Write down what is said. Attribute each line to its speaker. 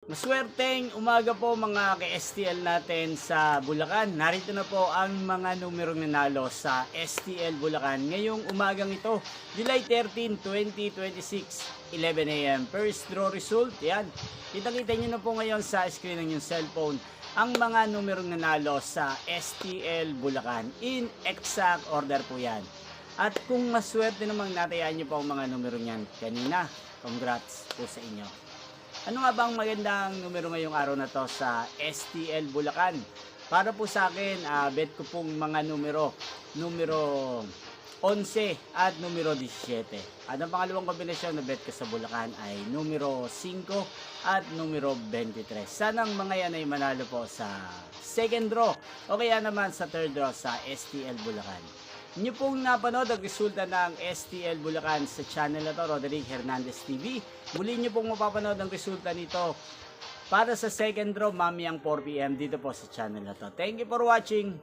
Speaker 1: Maswerteng umaga po mga ka-STL natin sa Bulacan. Narito na po ang mga numerong nanalo sa STL Bulacan ngayong umagang ito, July 13, 2026, 11 a.m. First draw result, yan. Kita-kita nyo na po ngayon sa screen ng yung cellphone ang mga numerong nanalo sa STL Bulacan. In exact order po yan. At kung maswerte namang natayaan nyo po ang mga numero niyan kanina, congrats po sa inyo. Ano nga bang magandang numero ngayong araw na to sa STL Bulacan? Para po sa akin, bet ko pong mga numero 11 at numero 17. At ang pangalawang kombinasyon na bet ko sa Bulacan ay numero 5 at numero 23. Sanang mga yan ay manalo po sa second draw o kaya naman sa third draw sa STL Bulacan. Inyo pong napanood ang resulta ng STL Bulacan sa channel na to, Roderick Hernandez TV. Muli nyo pong mapapanood ang resulta nito para sa second draw mamayang 4 PM dito po sa channel na to. Thank you for watching.